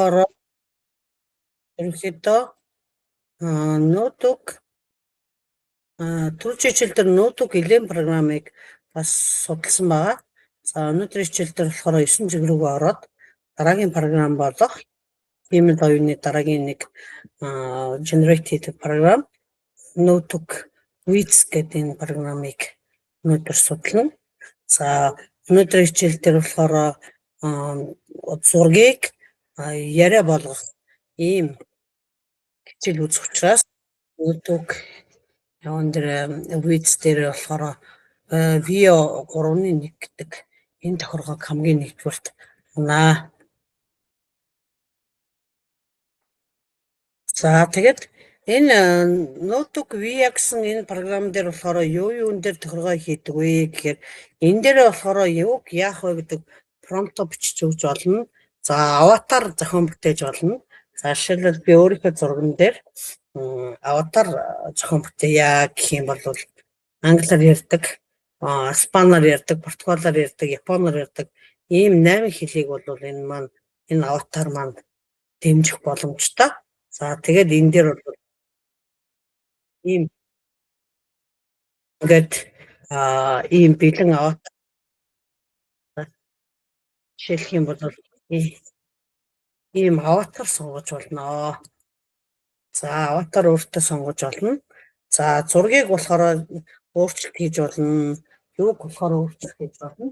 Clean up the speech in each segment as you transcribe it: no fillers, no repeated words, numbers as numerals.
болохоор ерөнхийдөө ноутбук түрүү хичээл дээр ноутбук элийн програмыг бас судалсан байгаа. За өнөөдрийн хичээл дээр болохоор 9 чиг рүүгээ ороод дараагийн програм болох email оюуны дараагийн нэг generated програм ноутбук Wiz гэдэг энэ програмыг өнөөдөр судлана. За өнөөдрийн хичээл дээр болохоор зургийг яриа болгох ийм хичээл үзэх учраас ноутбук яван дээр Wiz дээр болохоор Vio 3.1 гэдэг энэ тохиргоог хамгийн нэгдүгээрт унаа. За тэгээд энэ ноутбук Via гэсэн энэ програм дээр болохоор юун дээр тохиргоо хийдэг вэ гэхээр энэ дээр болохоор юуг яах вэ гэдэг промпто бичиж өгч болно. За аватар зохион бүтээж болно. За жишээлбэл би өөрийнхөө зурган дээр аватар зохион бүтээе гэх юм бол англиар ярьдаг, испаниар ярьдаг, португалаар ярьдаг, японоор ярьдаг ийм 8 хэлийг бол энэ аватар маань дэмжих боломжтой. За тэгээд энэ дээр бол ийм ингээд ийм бэлэн аватар жишээлх юм бол ийм аватар сонгож болно. За аватар өөртөө сонгож болно. За зургийг болохоор өөрчлөлт хийж болно. Юуг болохоор өөрчлөлт хийж болно.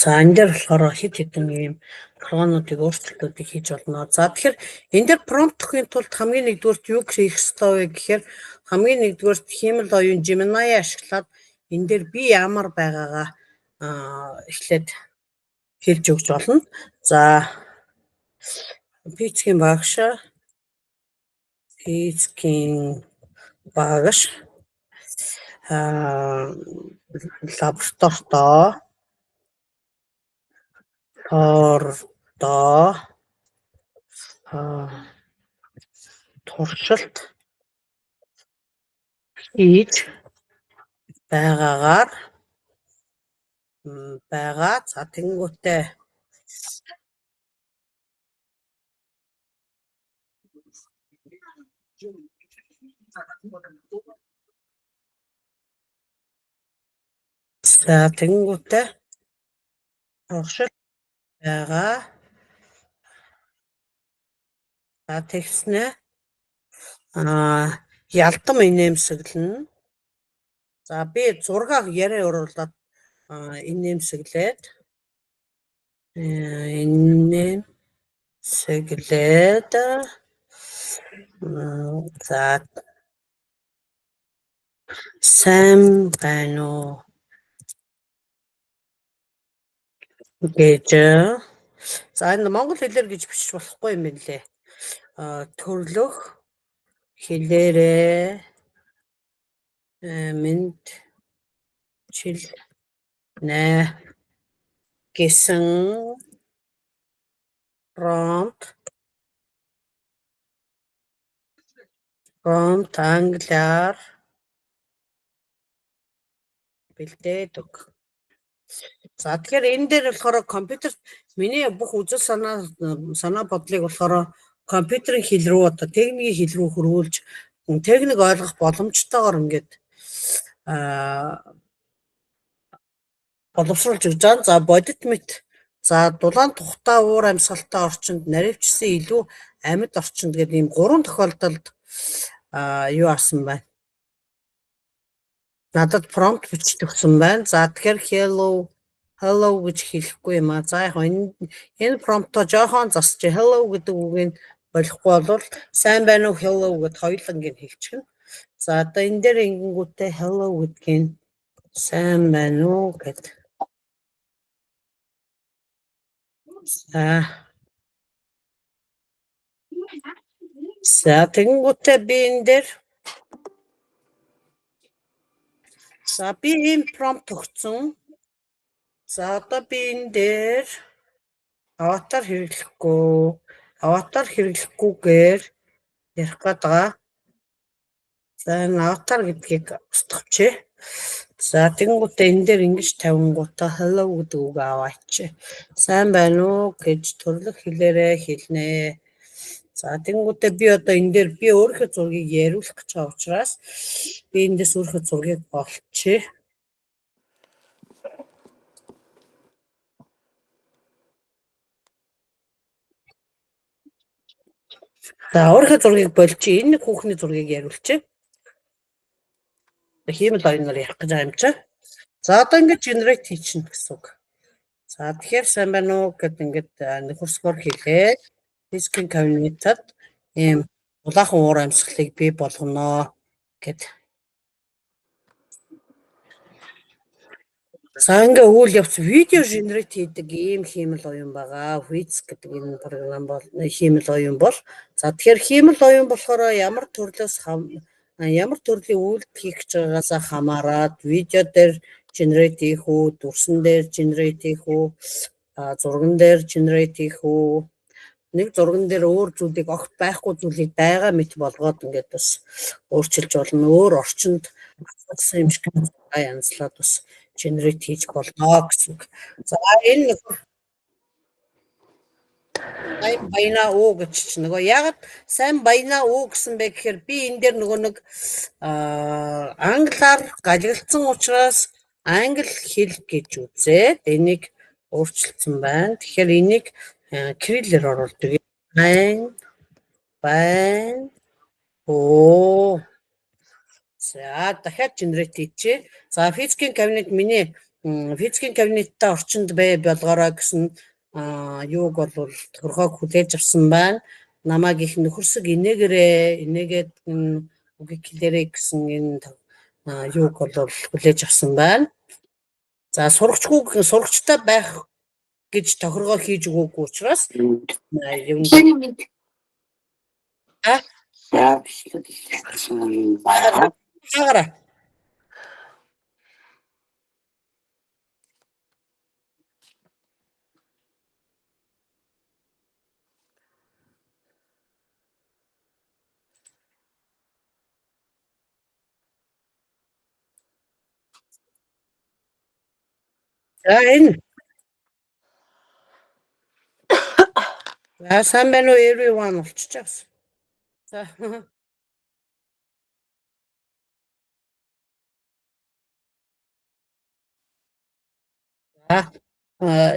За энэ дээр болохоор хэд хэдэн ийм програмуудыг өөрчлөлтүүдийг хийж болно. За тэгэхээр энэ дээр промпт өгөхийн тулд хамгийн нэгдүгээрт юу хийх ёстой вэ гэхээр хамгийн нэгдүгээрт хиймэл оюун Gemini ашиглаад энэ дээр би ямар байгаагаа эхлээд хэлж өгч болно. За Пицгийн багш лабораторидоо туршилт хийж байгаа. За тэнгуүтээ туршилт байгаа. За тэгснэ ялдам инээмсэглэнэ. За би зургийг яриа оруулаад инээмсэглээд за сайн байна уу гэж за энэ монгол хэлээр гэж бичиж болохгүй юм байна лээ. Төрлөх хэлээрээ мэндчилнэ гэсэн промпт англиар бэлдээд өг. За тэгэхээр энэ дээр болохоор компьютерт миний бүх үзэл санаа бодлыг болохоор компьютерийн хэл рүү одоо техникийн хэл рүү хөрвүүлж техник ойлгох боломжтойгоор ингээд боловсруулж өгч байгаа. За бодит мэт за дулаан тухтай уур амьсгалтай орчинд наривчсан илүү амьд орчинд гэдэг ийм 3 тохиолдолд юу асан байна. Надад промпт бичиж өгсөн байна. За тэгэхээр hello гэж хэлэхгүй юм аа. За яг энэ промптоо жоохон засч hello гэдэг үгийг болохгүй бол сайн байна уу hello гэд хоёулангийн хэлчихнэ. За одоо энэ дээр ингэнгүүтээ hello гэдгийг сайн байна уу гэд. За тэгэнгүүтээ би энэ дээр За би ийм prompt өгсөн. За одоо би энэ дээр аватар хэрэглэхгүйгээр ярих гээд байгаа. За энэ аватар гэдгийг устгавчээ. За тэгэнгүүтээ энэ дээр ингэж тавингуудаа hello гэдэг үг аваач. Сайн байна уу гэж төрлөх хэлээрээ хэлнэ. За тэгэнгүүтээ би одоо энэ дээр би өөрийнхөө зургийг яриулах гэж байгаа учраас би эндээс өөрийнхөө зургийг болчихъя. За өөрийнхөө зургийг болчих. Энэ хүүхний зургийг яриулчих. Хиймэл оюунаар ярих гэж байгаа юм чи. За одоо ингэж generate хийчихнэ гэсэн үг. За тэгэхээр сайн байна уу гэд ингээд нөхөрсгөр хийлээ. Discrete cabinet-ад ийм улаахан уур амьсгалыг бий болгоно гэд. За ингээ үйл явц видео generate хийдэг ийм хиймэл оюун байгаа. Wix гэдэг энэ програм бол хиймэл оюун бол. За тэгэхээр хиймэл оюун болохоор ямар төрлийн үйлдэл хийх гэж байгаагаас хамаарат видео дээр generate хийх үү, дүрсэн дээр generate хийх үү, зурган дээр generate хийх үү, нэг зурган дээр өөр зүйлийг огт байхгүй зүйлийг байгаа мэт болгоод ингээд бас өөрчилж болно. Өөр орчинд батлагдсан юм шиг янзлаад бас generate хийж болно гэсэн үг. За энэ сайн баяна уу гэж чи нөгөө ягаад сайн баяна уу гэсэн бэ гэхээр би энэ дээр нөгөө нэг англиар галгалцсан учраас англи хэл гэж үзээд энийг өөрчилсөн байна. Тэгэхээр энийг кириллээр оруулдаг. Байна. Оо. За дахиад generate хийчихье. За физикийн кабинет миний физикийн кабинеттай орчинд бай болгоорой гэсэн юуг бол тохиргоог хүлээж авсан байна. Намайг их нөхөрсөг инээгээд үгийг хэлээрэй гэсэн энэ юуг бол хүлээж авсан байна. За сурагчтай байх гэж тохиргоо хийж өгөөгүй учраас Хагара. За энэ. За сайн байна уу everyone болчихсон. За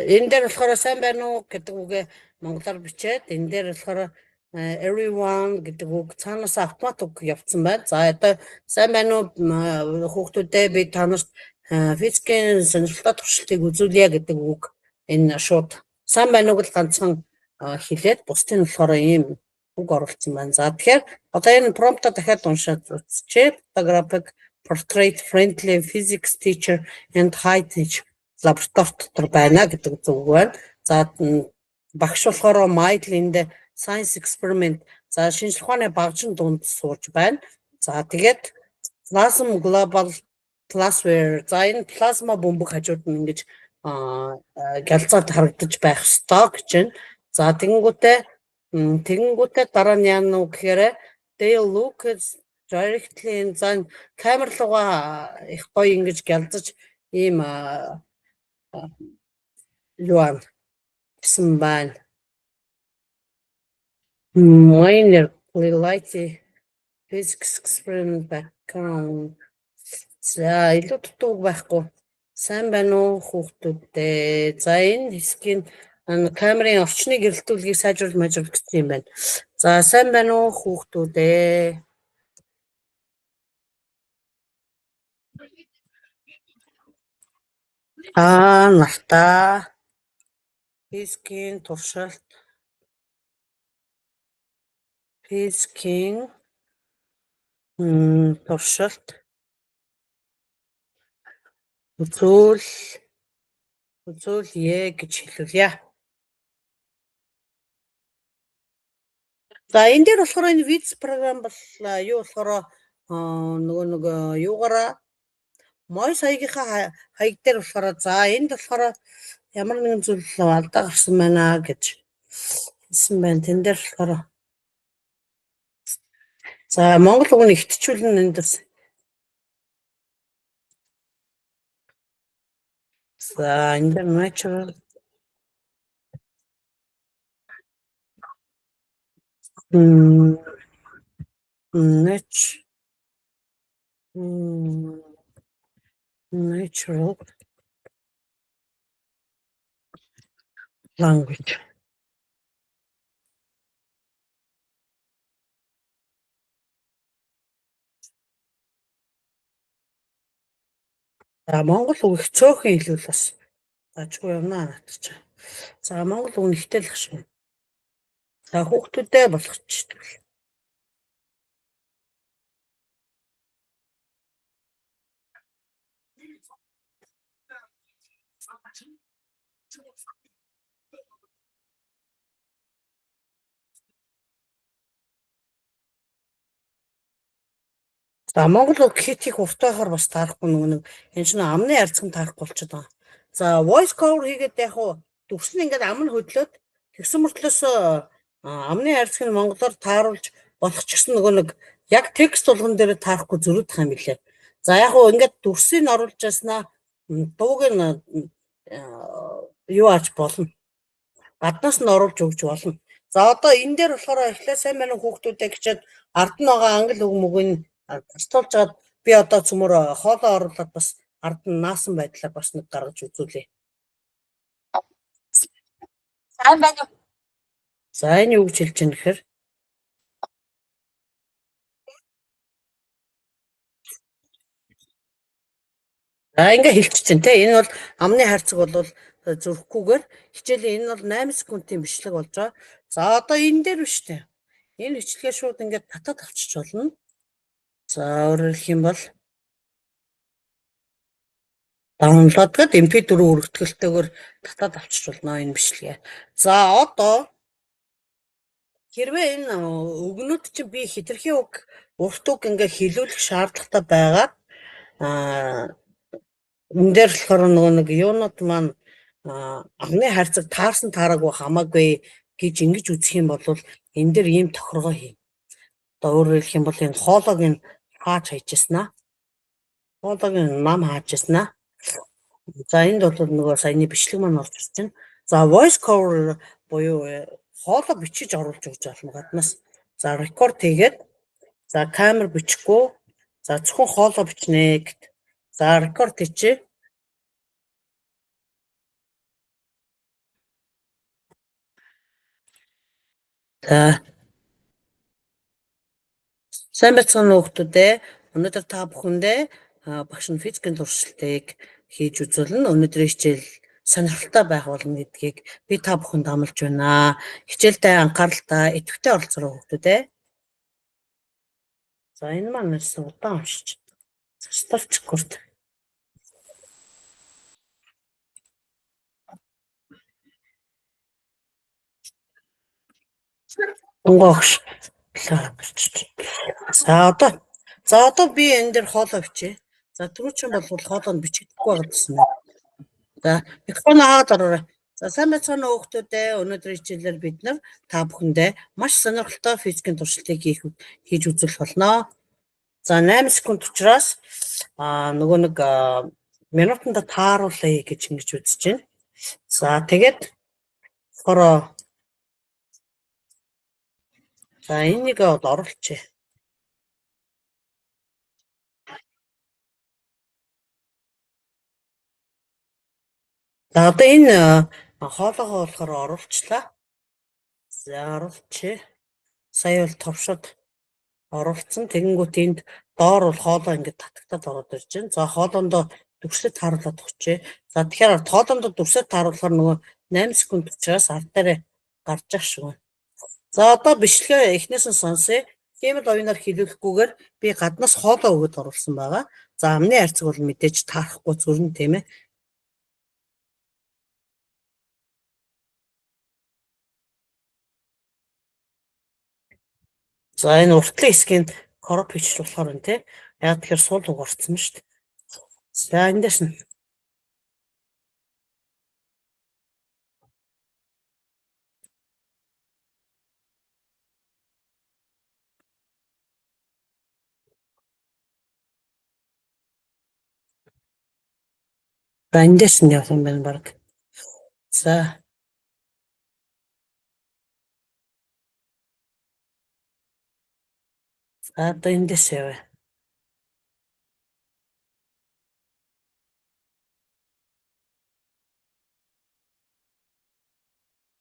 энэ дээр болохоор сайн байна уу гэдэг үгээ монголоор бичээд энэ дээр болохоор everyone гэдэг үг цаанаас автомат үг явцсан байна. За одоо сайн байна уу хүүхдүүдээ би танарт физикийн сонирхолтой туршилтыг үзүүлье гэдэг үг энэ шууд сайн байна уу гэж ганцхан хэлээд бусдын болохоор ийм үг оруулсан байна. За тэгэхээр одоо энэ промпта дахиад уншаад үзчихье. Photographic portrait friendly physics teacher and high tech лаборатори дотор байна гэдэг үг байна. За багш болохоор Michael in the science experiment. За шинжлэх ухааны багжин дунд сууж байна. За тэгээд plasma global glassware. За энэ плазма бөмбөг хажууд нь ингэж галзаад харагдаж байх ёстой гэж байна. За тэгэнгүүтээ дараа нь яана уу гэхээр they look directly in the камер руугаа их гоё ингэж галзаж ийм юуан гэсэн байна. Minor lighty physics experiment background. За илүү дутуу байхгүй. Сайн байна уу хүүхдүүдээ. За энэ хэсгийн камерын орчныг эрэлтүүлгийг сайжруулж гэсэн юм байна. За сайн байна уу хүүхдүүдээ. Нартаа физикийн туршилт үзүүлье гэж хэлүүлье. За энэ дээр болохоор энэ Wix програм бол юу болохоор нөгөө юугаараа Мойс хаягийнхаа хаяг дээр болохоор за энд болохоор ямар нэгэн зүйл алдаа гарсан байна гэж хэлсэн байна. Тэн дээр болохоор за монгол үг нь ихтчүүлэн энд бас за энэ дээр natural natural language. За монгол үг их цөөхөн хэлвэл бас ажгүй явнаа надад ч. За монгол үг нь ихтэй л ах шиг. За хүүхдүүдээ болгочихдаг. За монгол үг хит их уртайхаар бас таарахгүй нэг энэ чинь амны харьцан таарахгүй болчиход байгаа. За voice cover хийгээд яг хуу төгснө ингээд ам нь хөдлөөд тэгсэн мөртлөөс амны харьцаг нь монголоор тааруулж болох ч гэсэн нөгөө нэг яг текст болгон дээр таарахгүй зөрүүдэх юм билээ. За яг хуу ингээд төгсийг нь оруулж яснаа дууг нь юу аач болно. Гаднаас нь оруулж өгч болно. За одоо энэ дээр болохоор эхлээ сайн мань хүүхдүүдээ гिचээд ард нь байгаа англи үг мөгийг тастуулж чад би одоо цөмөр хоолоо оруулаад бас ард нь наасан байдлаар бас нэг гаргаж үзүүлээ. Сайн байна уу? За энэ юу гэж хэлж байгаа нэхэр? За ингээ хэлчих чинь те энэ бол амны харьцаг бол зөрөхгүйгээр хичээлийн энэ бол 8 секундын бичлэг болж байгаа. За одоо энэ дээр биш те. Энэ бичлэгээ шууд ингээд татаад авчиж болно. За өөрөөр хэлэх юм бол download гэдэг MP4 өргөтгөлтэйгээр татаад авчиж болно энэ бичлэгээ. За одоо хэрвээ энэ өгнүүд чинь би хитрхи үг урт үг ингээ хэлүүлэх шаардлагатай байгаад энэ дээр болохоор нөгөө нэг юунууд маань амны харьцаг таарсан таараагүй хамаагүй гэж ингэж үзэх юм бол энэ дээр ийм тохиргоо хий. Одоо өөрөөр хэлэх юм бол энэ хоолойг нь хаач хайжсанаа. Хоолойг нь нам хаажсанаа. За энд бол нөгөө саяны бичлэг маань орж ирж байна. За voice cover буюу хоолой бичиж оруулж өгч болно гаднаас. За record хийгээд за камер бичихгүй. За зөвхөн хоолой бичнэ гэд. За record хийчээ. За сайн байцгаана уу хүмүүдээ. Өнөөдөр та бүхэндээ багш нь физикийн туршилтыг хийж үзүүлнэ. Өнөөдрийн хичээл сонирхолтой байх болно гэдгийг би та бүхэнд амлаж байна. Хичээлдээ анхааралтай идэвхтэй оролцоорой хүмүүдээ. За энэ маань нэсэн удаан уншиж. Заставч гурт. Онгоогш. За одоо би энэ дээр хоолой бичээ. За түрүүчэн бол хоолой нь бичигдэхгүй байгаа гэсэн. За микрофон хаад ороо. За сайн байцгаана уу хүмүүдээ. Өнөөдрийн хичээлээр бид нар та бүхэндээ маш сонирхолтой физикийн туршилтыг хийж үзүүлэх болно. За 8 секунд учраас нөгөө нэг минутанда тааруулъя гэж ингэж үзэж байна. За тэгээд хороо. За энийг бол оруулчихъя. За одоо энэ хоолойгоо болохоор оруулчлаа. За оруулчихъя. Сая бол товшоод оруулсан. Тэгэнгүүт энд доор бол хоолой ингээд татагтаад ороод ирж байна. За хоолоондоо дүрслэл тааруулаад өгчээ. За тэгэхээр хоолоондоо дүрслэл тааруулахаар нөгөө 8 секунд учраас ард дээр гарч ах шиг байна. За одоо бичлэгээ эхнээс нь сонсъё. Тийм л оюунаар хэлүүлэхгүйгээр би гаднаас хоолой өгöd оруулсан байгаа. За амны харьцаг бол мэдээж таарахгүй зүрн тийм ээ. За энэ уртлын хэсгийн короп хийчих болохоор энэ тийм. Яг тэгэхээр сул уг орцсон шүү дээ. За эндээс нь. За эндээс нь явах юм байна баг. За. За одоо эндээс яваа.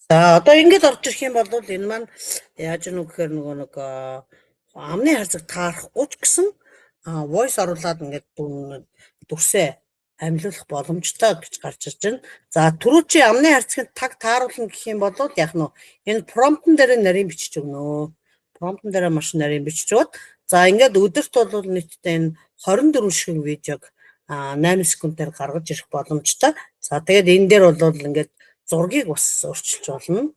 За одоо ингэж орж ирэх юм бол энэ маань яаж нүг гэхээр нөгөө нэг амны харцаг таарахгүй ч гэсэн voice оруулаад ингээд дүрсээ амьлуулах боломжтой гэж гарч ирж байна. За түрүү чи амны харцагт таг тааруулна гэх юм бол яг нь энэ промптон дээр нарийн бичиж өгнө. Промптон дээр маш нарийн бичиж өгöd. За ингээд өдөрт бол нийтдээ энэ 24 шиг видеог 8 секундээр гаргаж ирэх боломжтой. За тэгээд энэ дээр бол ингээд зургийг бас өөрчилж болно.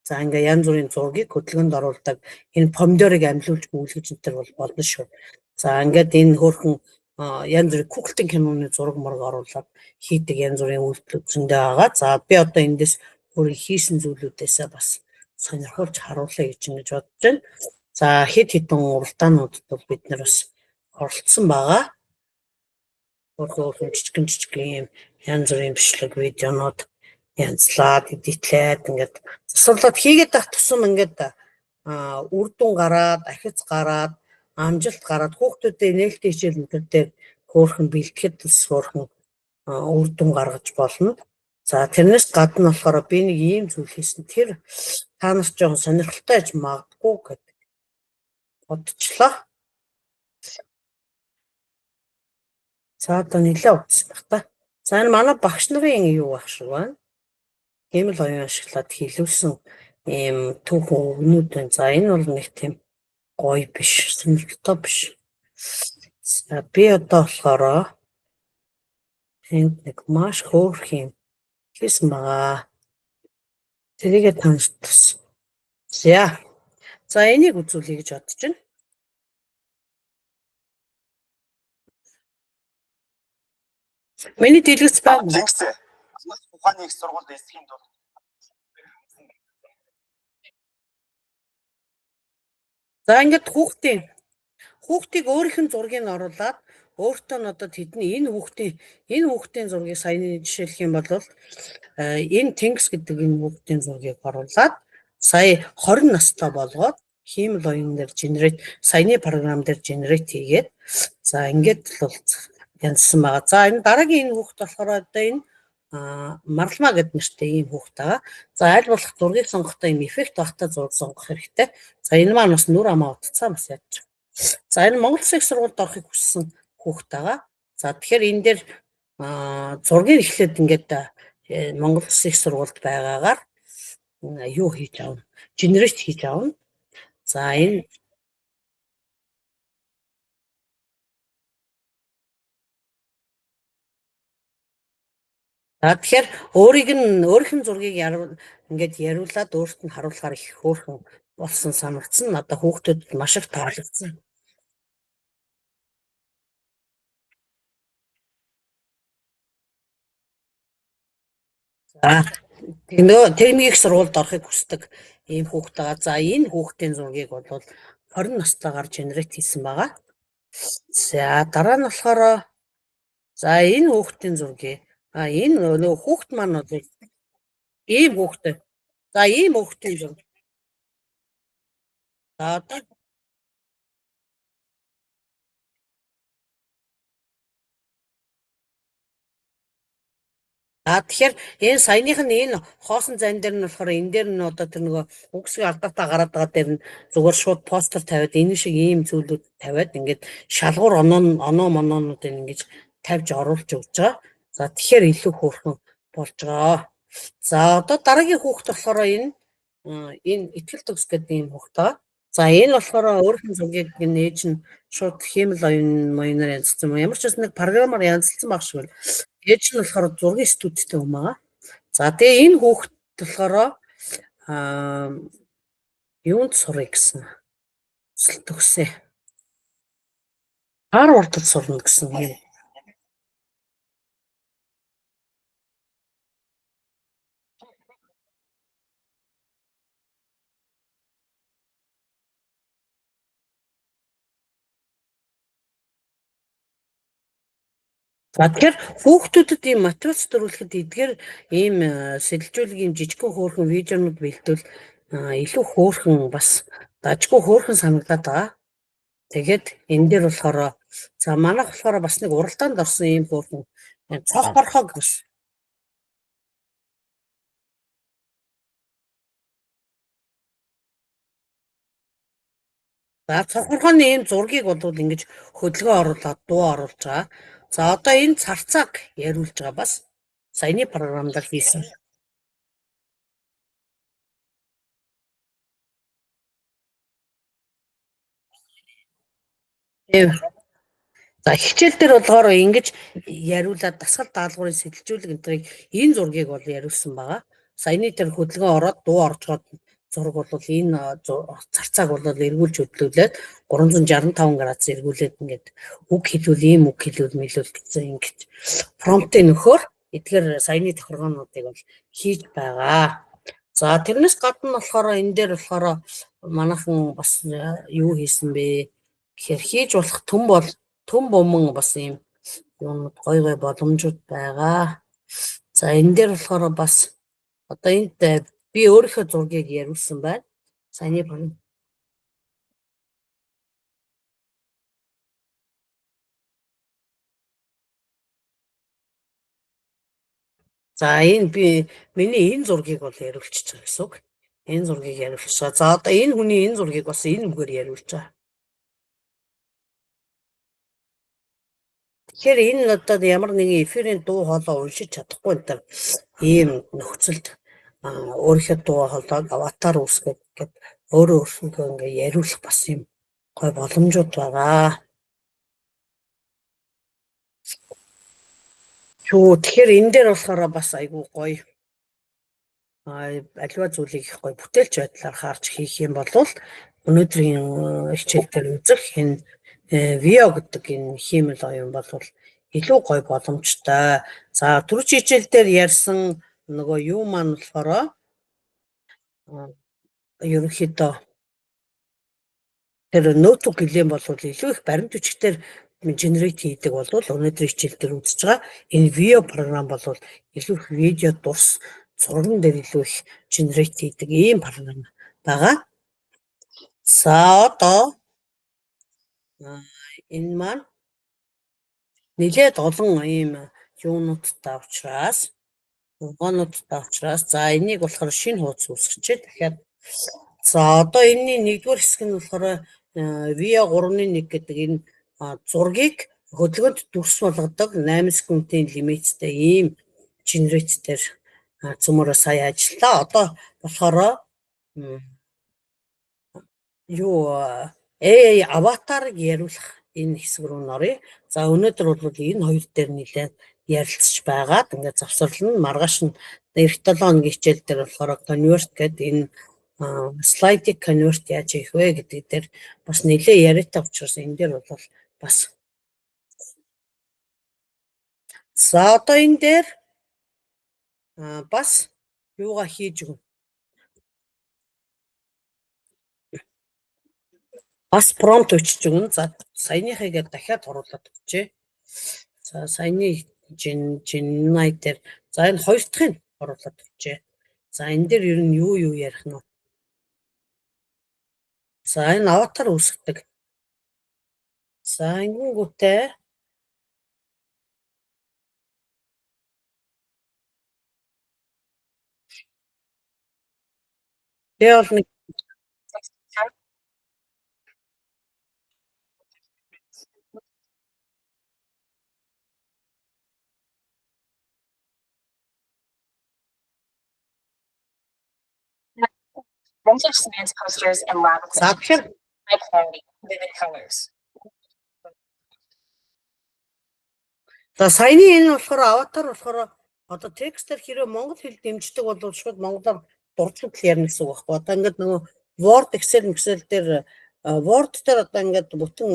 За ингээ янз бүрийн зургийг хөдөлгөөнд оруулдаг энэ помидорыг амьлуулж бүглэж энэ бол болно шүү. За ингээд энэ хөөрхөн янз бүрийн куклтын киноны зураг мураг оруулаад хийдэг янз бүрийн үйлдэл зөндөө байгаа. За би одоо эндээс өөрийн хийсэн зүйлүүдээсээ бас сонирхолж харуулъя гэж ингэж бодож байна. За хэд хэдэн уралдаануудад бол бид нар бас оролцсон байгаа. Өөрөөр жижигэн юм янз бүрийн бичлэг видеонууд янзлаад эдитлээд ингээд засварлаад хийгээд байх тусам ингээд үр дүн гараад, ахиц гараад, амжилт гараад хүүхдүүдийн нээлттэй хичээл өндөр дээр хөөрхөн бэлтгэхэд бас хөөрхөн үр дүн гаргаж болно. За тэрнээс гадна болохоор би нэг ийм зүйл хийсэн. Тэр та нарт жоохон сонирхолтой байж магадгүй гэдэг бодчихлоо. За одоо нэлээд утсан баг та. За энэ манай багш нарын юу байх шиг байна. Ийм л оюун ашиглаад хийлүүлсэн ийм түүхэн өгнүүд байна. За энэ бол нэг тийм гоё биш, сонирхолтой биш. За би одоо болохоор энд нэг маш хөөрх юм хийсэн байгаа. Тэрийгээ таньж тус. За энийг үзүүлэе гэж бодож байна. Миний дэлгэц байна. Ухааны их сургуульд эсхийн тул За ингээд хүүхдийг өөрийнх нь зургийг оруулаад өөртөө нь одоо тэдний энэ хүүхдийн зургийг саяны жишээлх юм бол энэ Тэнгис гэдэг энэ хүүхдийн зургийг оруулаад сая 20 настай болгоод хиймэл оюун дээр саяны програм дээр генерейт хийгээд за ингээд бол янзсан байгаа. За энэ дараагийн энэ хүүхд болохоор одоо энэ Марламаа гэдэг нэртэй ийм хүүхд байгаа. За аль болох зургийг сонгохдоо ийм эффект багтаа зураг сонгох хэрэгтэй. За энэ маань бас нүр амаа утцаа бас яаж. За энэ Монгол Улсын сургуульд орохыг хүссэн хүүхд байгаа. За тэгэхээр энэ дээр зургийг эхлээд ингээд Монгол Улсын сургуульд байгаагаар юу хийж аавна? Генерейт хийж аавна. За энэ За тэгэхээр өөрийнх нь зургийг ингээд яриулаад өөрт нь харуулахаар их хөөрхөн болсон санагдсан. Надад хүүхдүүдэд маш их таалагдсан. За техникийн их сургуульд орохыг хүсдэг ийм хүүхд байгаа. За энэ хүүхдийн зургийг бол 20 настайгаар генерейт хийсэн байгаа. За дараа нь болохоор за энэ хүүхдийн зургийг энэ нөгөө хүүхд маань бол ийм хүүхд. За ийм хүүхдийн зураг. За одоо тэгэхээр энэ саяных нь энэ хоосон зан дээр нь болохоор энэ дээр нь одоо тэр нөгөө үгсийг алдаатаа гараад байгаа дээр нь зүгээр шууд постэр тавиад энэ шиг ийм зүйлүүд тавиад ингээд шалгуур оноо моноонуудыг ингэж тавьж оруулж өгч байгаа. За тэгэхээр илүү хөөрхөн болж байгаа. За одоо дараагийн хүүхд болохоор энэ итгэл төгс гэдэг ийм хүүхд байгаа. За энэ болохоор өөрийнхөө зургийг нээж нь шууд хиймэл оюунаар янзлсан юм. Ямар ч бас нэг програмаар янзлсан баг шиг байна. Ээж нь болохоор зургийн студидтэй хүн байгаа. За тэгээ энэ хүүхд болохоор юунд сурах гэсэн төгсөө. Харвардд сурна гэсэн юм. За тэгэхээр хүүхдүүдэд ийм мотивац төрүүлэхэд эдгээр ийм сэтэлжүүлгийн жижигхэн хөөрхөн видеонууд бэлдвэл илүү хөөрхөн бас дажгүй хөөрхөн санагдаад байгаа. Тэгээд энэ дээр болохоор за манайх болохоор бас нэг уралдаанд орсон ийм хөөрхөн цог хорхоо гэсэн. За цог хорхооны ийм зургийг бол ингэж хөдөлгөөн оруулаад дуу оруулж байгаа. За одоо энэ царцааг яриулж байгаа бас саяны програмд хийсэн. За хичээл дээр болохоор ингэж яриулаад дасгал даалгаврын сэтэлжүүлэг энтрийг энэ зургийг бол яриулсан байгаа. Саяны тэр хөдөлгөөн ороод дуу оржгаад зураг бол энэ царцааг бол эргүүлж хөдлүүлээд 365 градус эргүүлээд ингээд үг хэлүүл ийм үг хэлүүл мэлүүл гэсэн ингэж промптын нөхөр эдгээр саяны тохиргоонуудыг бол хийж байгаа. За тэрнээс гадна болохоор энэ дээр болохоор манайхан бас юу хийсэн бэ гэхээр хийж болох түн буман бас ийм юмуд гой боломжууд байгаа. За энэ дээр болохоор бас одоо энд би өөрийнхөө зургийг яриулсан байна. Саяны програм. За энэ би миний энэ зургийг бол яриулчих байгаа гэсэн үг. Энэ зургийг яриулчихсан. За одоо энэ хүний энэ зургийг бас энэ үгээр яриулж байгаа. Тэгэхээр энэ одоо ямар нэгэн эфирийн дуу хоолой уншиж чадахгүй энэ ийм нөхцөлд өөрийнхөө дуу хоолойг аватар үүсгэх гэдэг өөрөө өөрсдөө ингээ яриулах бас юм гой боломжууд байгаа. Тэгэхээр энэ дээр болохоор бас айгүй гоё аливаа зүйлийг их гоё бүтээлч байдлаар харж хийх юм бол өнөөдрийн хичээл дээр үзэх энэ видео гэдэг энэ хиймэл оюун бол илүү гоё боломжтой. За түрүү хичээл дээр ярьсан нөгөө юу маань болохоор ерөнхийдөө тэр ноутбук гэлэн бол илүү их баримт бичгээр генерейт хийдэг бол өнөөдрийн хичээл дээр үзэж байгаа энэ видео програм бол илүү их видео дурс зурган дээр илүү их генерейт хийдэг ийм програм байгаа. За одоо энэ маань нэлээд олон ийм юунуудтай учраас ургаануудтай учраас за энийг болохоор шинэ хуудас үүсгэчээ дахиад за одоо энэний нэгдүгээр хэсэг нь болохоор via 3.1 гэдэг энэ зургийг хөдөлгөөнд дүрс болгодог 8 секундын лимиттэй ийм генератор цөмөрөө сая ажиллаа. Одоо болохоор юу AI аватарыг яриулах энэ хэсэг рүү норъё. За өнөөдөр бол энэ хоёр дээр нэлээд ярилцж байгаад ингээд завсарлан маргааш нь эх 7 хоногийн хичээл дээр болохоор convert гэдэг энэ слайдыг convert яаж хийх вэ гэдэг дээр бас нэлээд яриатай учраас энэ дээр бол бас за одоо энэ дээр бас юугаа хийж өгнө. Бас промпт өчж өгнө. За саяныхыг дахиад оруулаад өгчээ. За саяны Gemini дээр за энэ хоёр дахьыг оруулаад өгчээ. За энэ дээр ер нь юу ярих нь вэ? За энэ аватар үүсгдэг. За ингэнгүүтээ нэг Vintage Samantha posters and lab equipment. High quality, vivid colors. За саяны энэ болохоор аватар болохоор одоо текстээр хэрэв монгол хэл дэмждэг бол шууд монголоор дурдлагд ярина гэсэн үг байхгүй. Одоо ингээд нөгөө Word, Excel дээр Word дээр одоо ингээд бүтэн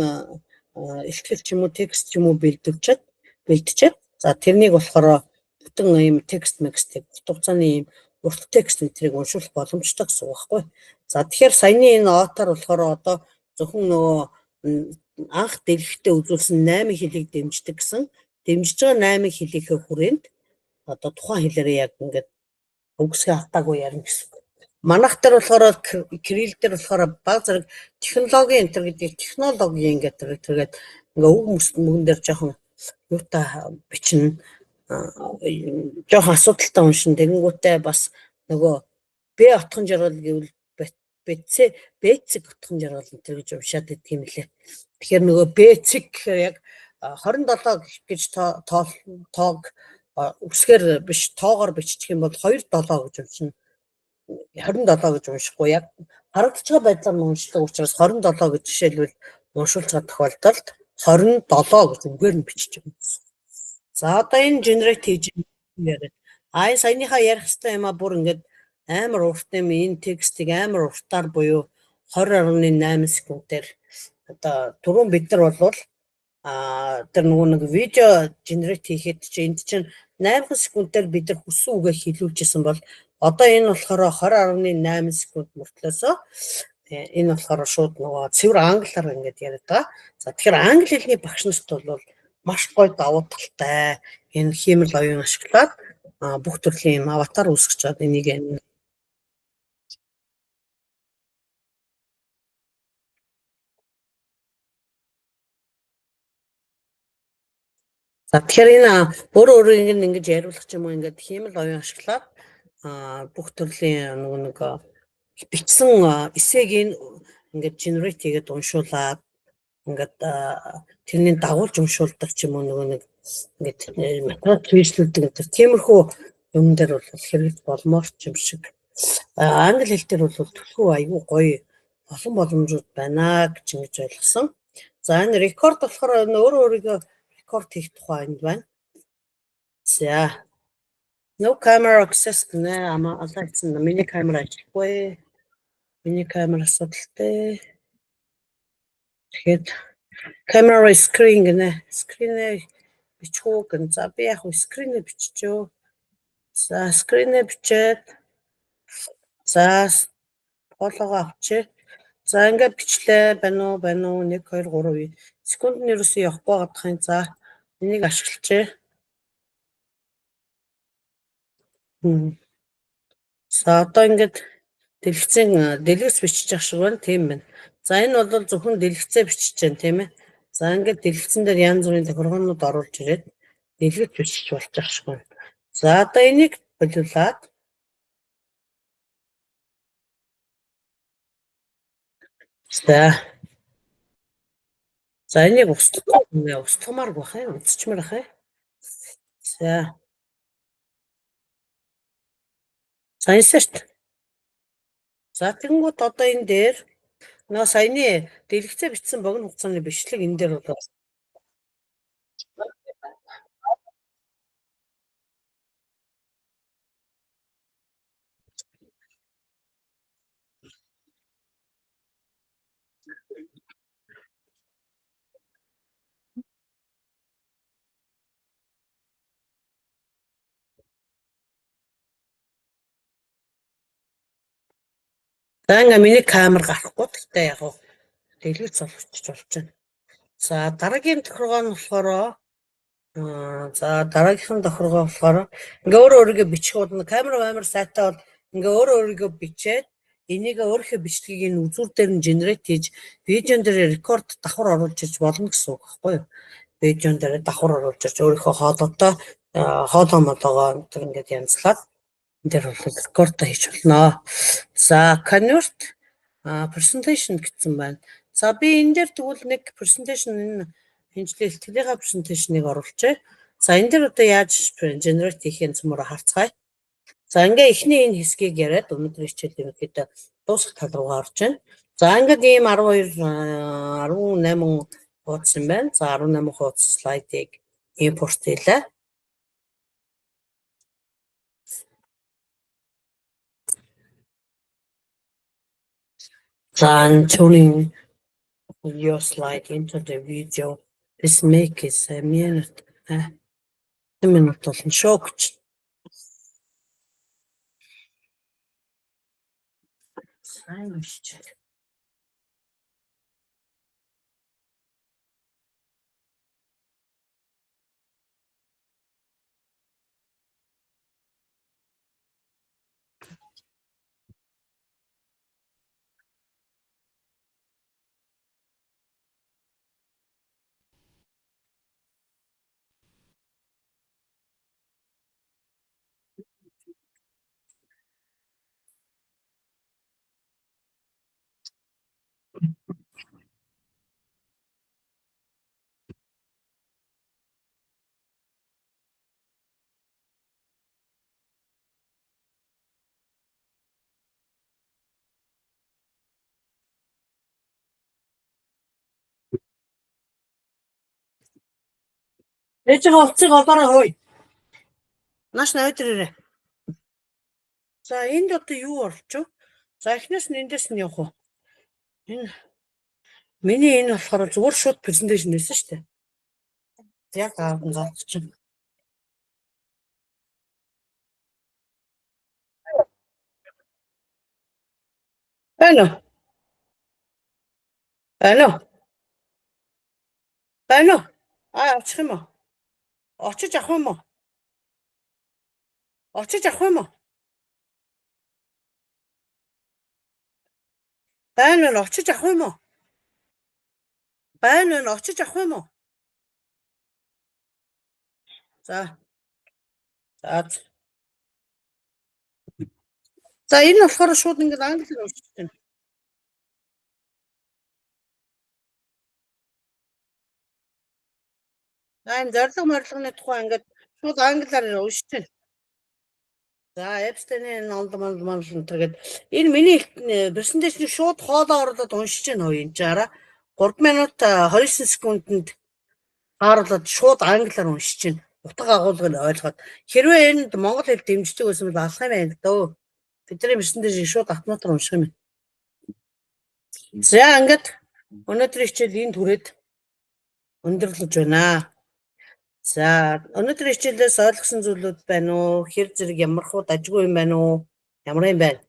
ихтгэл ч юм уу текст ч юм уу бэлдчихэд за тэрнийг болохоор бүтэн ийм текст мэгстэй хугацааны ийм урт текст энтрийг уншуулах боломжтой гэсэн үг байхгүй. За тэгэхээр саяны энэ аватар болохоор одоо зөвхөн нөгөө анх дэлгэхдээ үзүүлсэн 8 хэлийг дэмждэг гэсэн дэмжиж байгаа 8 хэлийнхээ хүрээнд одоо тухайн хэлээрээ яг ингээд үгсгээ автаагүй ярина гэсэн. Манайх дээр болохоор Кирилл дээр болохоор баг зэрэг технологи энэ төр гэдэг технологи ингээд тэргээд ингээ үг мөн дээр жоохон юутай бичнэ жоохон асуудалтай уншин тэгэнгүүтээ бас нөгөө Б отхон жаргал гэвэл БЦ отхон жаргал энэ төр гэж уншаад идэх юм лээ. Тэгэхээр нөгөө БЦ гэхээр яг 27 гэж тоог үсгээр биш тоогоор биччих юм бол 27 гэж уншина. 27 гэж уншихгүй яг харагдаж байгаа байдлаар нь уншдаг учраас 27 гэж жишээлбэл уншуулж байгаа тохиолдолд 27 гэж үгээр нь бичиж байгаа. За одоо энэ generate хийж яриад. Саяныхаа ярих хэвээр юм а бүр ингээд амар урт юм энэ текстийг амар уртаар буюу 20.8 секундээр одоо түрүүн бид нар болвол тэр нөгөө нэг видео generate хийхэд чи энд чинь 8 секундээр бид нар хүссэн үгээ хэлүүлжсэн бол одоо энэ болохоор 20.8 секунд мөртлөөсөө энэ болохоор шууд нөгөө цэвэр англиар ингээд яриад байгаа. За тэгэхээр англи хэлний багш нарт бол маш гоё давуу талтай энэ хиймэл оюун ашиглаад бүх төрлийн юм аватар үүсгэж чад энийг энэ за тэгэхээр энэ өөрөөр ингэж яриулах юм ингээд хиймэл оюун ашиглаад бүх төрлийн нэг бичсэн эсэгийг ингээд generate хийгээд уншуулад ингээд тэрний дагуулж уншуулдаг ч юм уу нөгөө нэг ингээд материал хэрэгжүүлдэг гэдэг тиймэрхүү юм дээр бол хэрэгж болмоор ч юм шиг англи хэл дээр бол төлхөө аюу гоё олон боломжууд байна гэж ингэж ойлгосон. За энэ рекорд болохоор өөрийгөө рекорд хийх тухай энд байна. За no camera access нэ алаацсан миний камера ажиллахгүй. Миний камера асуудалтай. Тэгэхээр camera screen гэнэ. Screen-ээр бичихүү гэн. За би яг screen-ээр биччихөө. За screen-ээр бичээд за фоллого авчи. За ингээд бичлээ байна уу 1 2 3 секунд нь ерөөсөө явахгүй гадахын. За энийг ашиглачээ. За одоо ингээд дэлгэц бичиж явах шиг байна тийм байна. За энэ бол зөвхөн дэлгэцээ бичиж जैन тийм ээ. За ингээд дэлгэцэн дээр янз бүрийн тохиргоонууд оруулж ирээд дэлгэц бичиж болж явах шиг байна. За одоо энийг болиулаад за энийг устгамаар байх юм үзчмээр ах. За insert. За тэгэнгүүт одоо энэ дээр нөгөө саяны дэлгэцээ бичсэн богино хугацааны бичлэг энэ дээр бол за ингээ миний камер гарахгүй гэхдээ яг хөө дэлгэц олчихж болж байна. За дараагийн тохиргоо нь болохоор ингээ өөрийгөө бичих бол камер сайтай бол ингээ өөрийгөө бичээд энийг өөрийнхөө бичлэгийг энэ үзүүр дээр нь генерейт хийж видеон дээр рекорд давхар оруулж иж болно гэсэн үг байхгүй юу? Видеон дээр давхар оруулж иж өөрийнхөө хоолоо молоогоо ингээд янзлаад энэ дээр бол рекорд хийж болно. За convert presentation гэсэн байна. За би энэ дээр тэгвэл нэг presentation энэ хинжлээ ихтгэлийн презентацийг оруулчаа. За энэ дээр одоо яаж generate хийхин цөмөр харцгаая. За ингээ эхний энэ хэсгийг яриад өнөөдрийн хичээл ерөнхийдөө дуусах тал руугаа орж байна. За ингээд ийм 18 хуудас юм байна. За 18 хуудас слайдыг импорт хийлээ. За turning your slide into the video. This make is a minute. Минут болно шүү гэж. Сайн биш. Ээжигээ олцыг олоорой хөөе. Нааш навдраа ирээ. За энд одоо юу орчих вэ? За эхнээс нь эндээс нь явах уу? Энэ миний энэ болохоор зүгээр шууд презентацийн байсан шүү дээ. Яг аав нь заалчих. Байна уу? Байна уу? Очих юм уу? Очиж авах юм уу? Очиж авах юм уу? Байна уу? Очиж авах юм уу? Байна уу? Очиж авах юм уу? За. За энэ болохоор шууд ингээд англиар уншиж байна. Энэ зориг морилгоны тухай ингээд шууд англиар уншиж байна. За Epstein-ийн олдмал тэгээд энэ миний презентацийг шууд хоолоо оруулаад уншиж байна уу энэ чараа 3 минут 29 секундэд хааруулаад шууд англиар уншиж байна. Утга агуулгыг ойлгоод хэрвээ энд монгол хэл дэмждэг байсан бол алах юм байна дөө. Бидний презентацийг шууд автоматар унших юм. За ингээд өнөөдрийн хичээл энд хүрээд өндөрлөж байна. За өнөөдрийн хичээлээс ойлгосон зүйлүүд байна уу? Хэр зэрэг ямархууд ажгүй юм байна уу? Ямар юм байна?